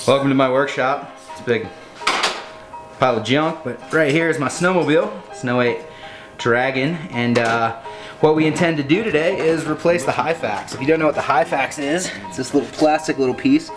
Welcome to my workshop. It's a big pile of junk, but right here is my snowmobile, Snow 8 Dragon, and what we intend to do today is replace the Hyfax. If you don't know what the Hyfax is, it's this little plastic little piece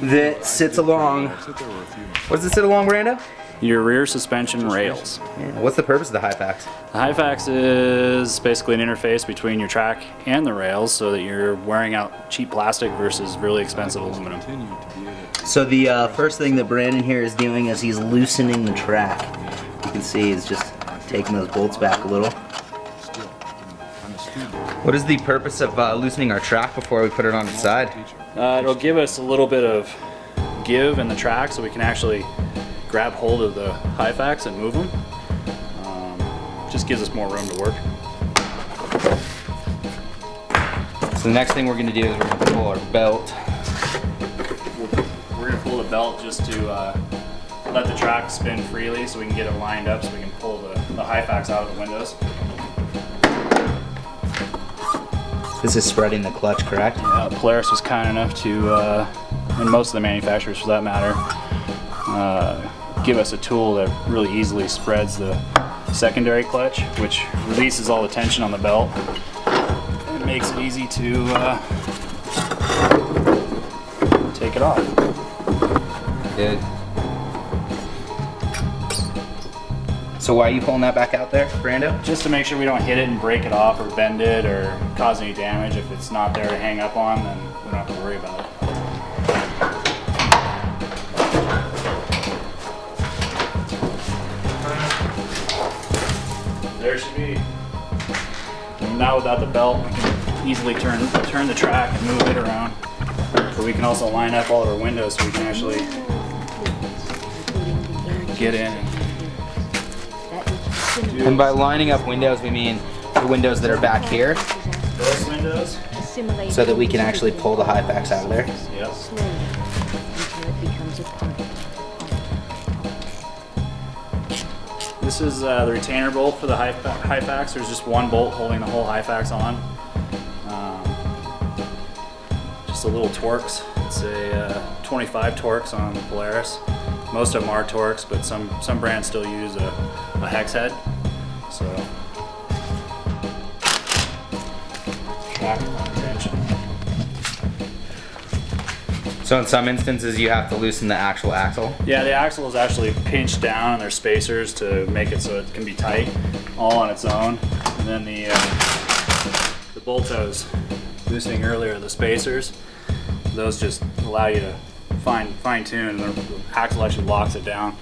that sits along, what does it sit along, Brando? Your rear suspension rails. Yeah. What's the purpose of the Hyfax? The Hyfax is basically an interface between your track and the rails so that you're wearing out cheap plastic versus really expensive aluminum. So the first thing that Brandon here is doing is he's loosening the track. You can see he's just taking those bolts back a little. What is the purpose of loosening our track before we put it on its side? It'll give us a little bit of give in the track so we can actually grab hold of the Hyfax and move them. Just gives us more room to work. So the next thing we're going to do is we're going to pull our belt. We're going to pull the belt just to let the track spin freely so we can get it lined up so we can pull the Hyfax out of the windows. This is spreading the clutch, correct? Polaris was kind enough to, and most of the manufacturers for that matter, give us a tool that really easily spreads the secondary clutch, which releases all the tension on the belt. It makes it easy to take it off. Good. So why are you pulling that back out there, Brando? Just to make sure we don't hit it and break it off or bend it or cause any damage. If it's not there to hang up on, then we don't have to worry about it. There should be. Now without the belt, we can easily turn the track and move it around. But we can also line up all of our windows so we can actually get in. And by lining up windows, we mean the windows that are back here. Those windows. So that we can actually pull the Hyfax out of there. Yep. This is the retainer bolt for the Hyfax. There's just one bolt holding the whole Hyfax on. Just a little Torx. It's a 25 Torx on the Polaris. Most of them are Torx, but some brands still use a hex head. So, track tension. So in some instances you have to loosen the actual axle? Yeah, the axle is actually pinched down and there's spacers to make it so it can be tight all on its own. And then the bolts I was loosening earlier, the spacers, those just allow you to fine tune, and the axle actually locks it down.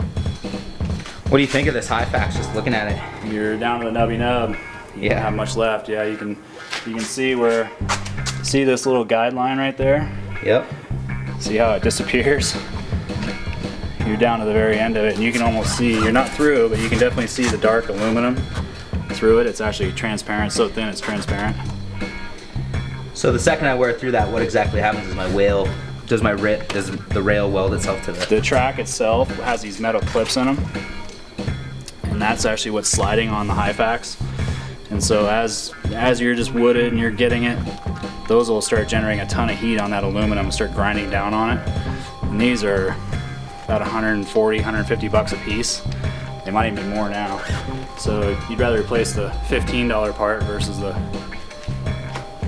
What do you think of this Hyfax, just looking at it? You're down to the nubby nub. You don't have much left. Yeah, you can see this little guideline right there? Yep. See how it disappears? You're down to the very end of it, and you can almost see, you're not through, but you can definitely see the dark aluminum through it. It's actually transparent, so thin it's transparent. So the second I wear through that, what exactly happens is does the rail weld itself to The track itself has these metal clips in them, and that's actually what's sliding on the Hyfax. And so as you're just wooded and you're getting it, those will start generating a ton of heat on that aluminum and start grinding down on it. And these are about 140, 150 bucks a piece. They might even be more now. So you'd rather replace the $15 part versus the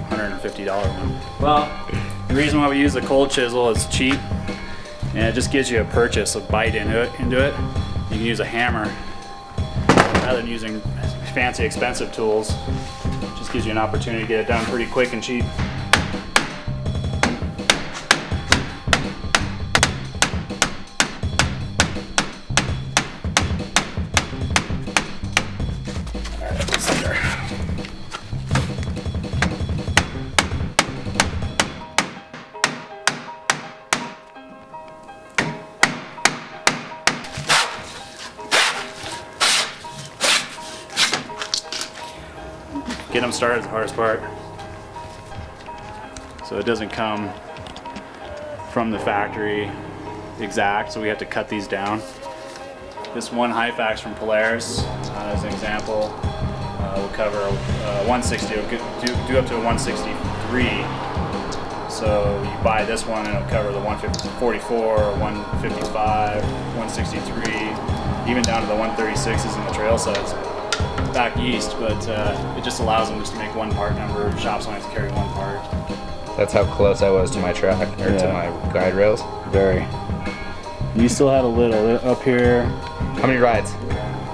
$150 one. Well, the reason why we use the cold chisel is cheap, and it just gives you a purchase, a bite into it. You can use a hammer rather than using fancy expensive tools. It just gives you an opportunity to get it done pretty quick and cheap. Getting them started is the hardest part. So it doesn't come from the factory exact, so we have to cut these down. This one Hyfax from Polaris, as an example, will cover 160, do up to a 163. So So you buy this one and it'll cover the 144, 155, 163, even down to the 136s in the trail sets back east, but it just allows them just to make one part number. Shops only have to carry one part. That's how close I was to my track, or to my guide rails. Very. You still had a little up here. How many rides?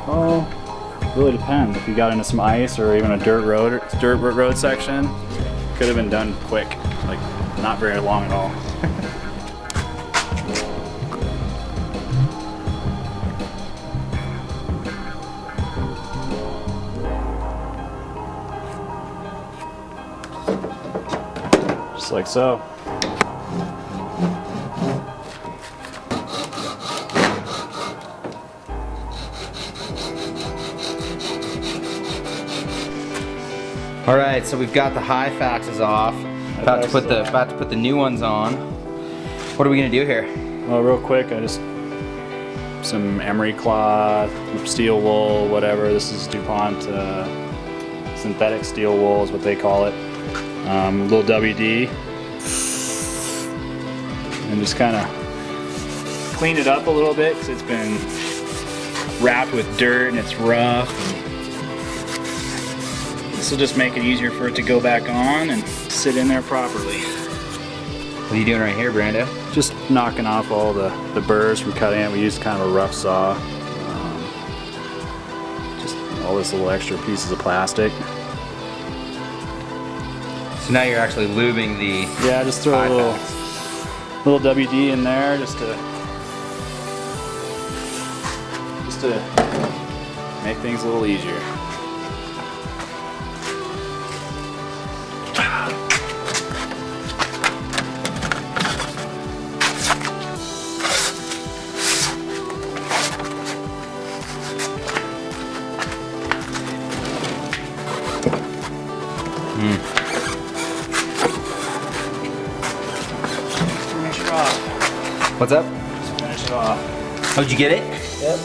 Oh, really depends. If you got into some ice or even a dirt road section, could have been done quick, like not very long at all. Just like so. All right, so we've got the Hyfaxes off. About to put the new ones on. What are we gonna do here? Well, real quick, I just some emery cloth, steel wool, whatever. This is DuPont synthetic steel wool is what they call it. A little WD, and just kind of clean it up a little bit because it's been wrapped with dirt and it's rough. This will just make it easier for it to go back on and sit in there properly. What are you doing right here, Brando? Just knocking off all the burrs from cutting it. We used kind of a rough saw. Just all this little extra pieces of plastic. So now you're actually lubing the Yeah, just throw Hyfax. a little WD in there just to make things a little easier. Finish it off. What's up? Just finish it off. How'd you get it? Yep.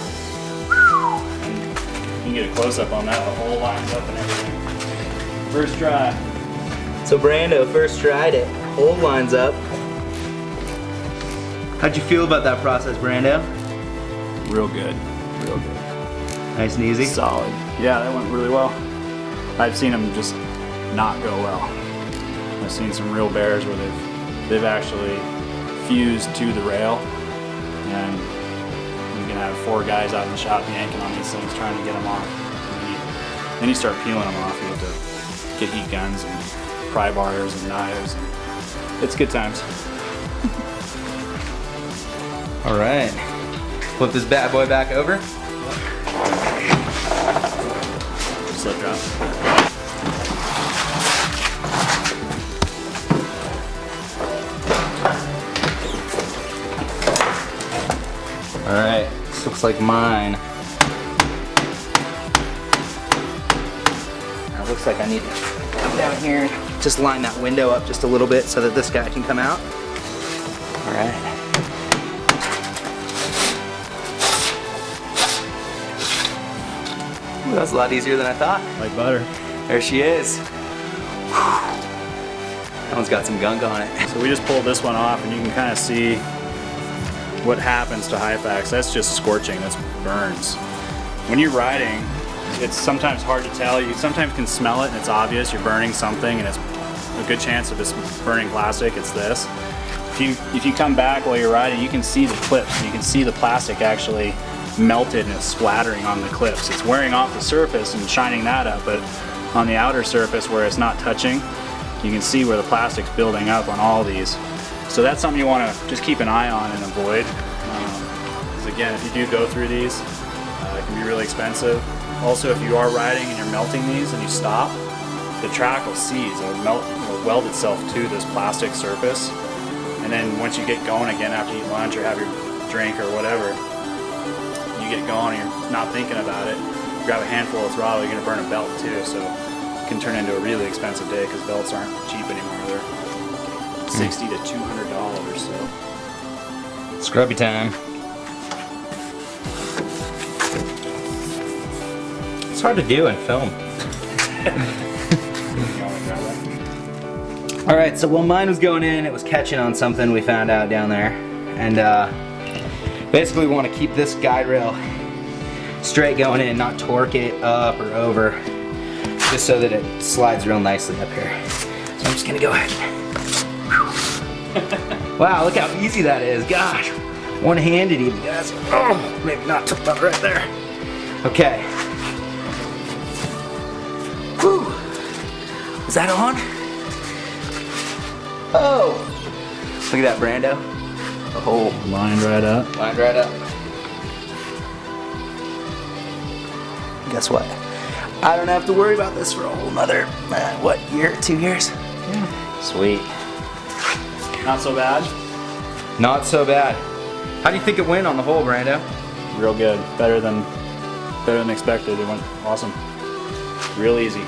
You can get a close up on that. The hole lines up and everything. First try. So Brando first tried it. Hole lines up. How'd you feel about that process, Brando? Real good. Real good. Nice and easy? Solid. Yeah, that went really well. I've seen them just not go well. I've seen some real bears where they've actually fused to the rail, and you can have 4 guys out in the shop yanking on these things trying to get them off. And then you start peeling them off. You have to get heat guns and pry bars and knives. It's good times. All right. Flip this bad boy back over. Slip drop. All right, this looks like mine. Now it looks like I need to come down here and just line that window up just a little bit so that this guy can come out. All right. Ooh, that's a lot easier than I thought. Like butter. There she is. That one's got some gunk on it. So we just pulled this one off, and you can kind of see what happens to Hyfax. That's just scorching, that's burns. When you're riding, it's sometimes hard to tell. You sometimes can smell it and it's obvious you're burning something, and it's a good chance if it's burning plastic, it's this. If you come back while you're riding, you can see the clips. You can see the plastic actually melted and it's splattering on the clips. It's wearing off the surface and shining that up, but on the outer surface where it's not touching, you can see where the plastic's building up on all these. So that's something you want to just keep an eye on and avoid. Because again, if you do go through these, it can be really expensive. Also, if you are riding and you're melting these and you stop, the track will seize. It'll weld itself to this plastic surface. And then once you get going again after you eat lunch or have your drink or whatever, you get going and you're not thinking about it, you grab a handful of throttle, you're going to burn a belt too. So it can turn into a really expensive day because belts aren't cheap anymore. They're $60 to $200, so. Scrubby time. It's hard to do and film. You wanna grab that? All right, so while mine was going in, it was catching on something we found out down there. And basically we want to keep this guide rail straight going in, not torque it up or over, just so that it slides real nicely up here. So I'm just gonna go ahead. Wow, look how easy that is. Gosh, one-handed even, guys. Oh, maybe not took about right there. Okay. Whew. Is that on? Oh, look at that, Brando. Oh, Lined right up. lined right up. Guess what? I don't have to worry about this for a whole nother, what, year, 2 years? Yeah. Sweet. Not so bad. Not so bad. How do you think it went on the whole, Brando? Real good. Better than expected. It went awesome. Real easy.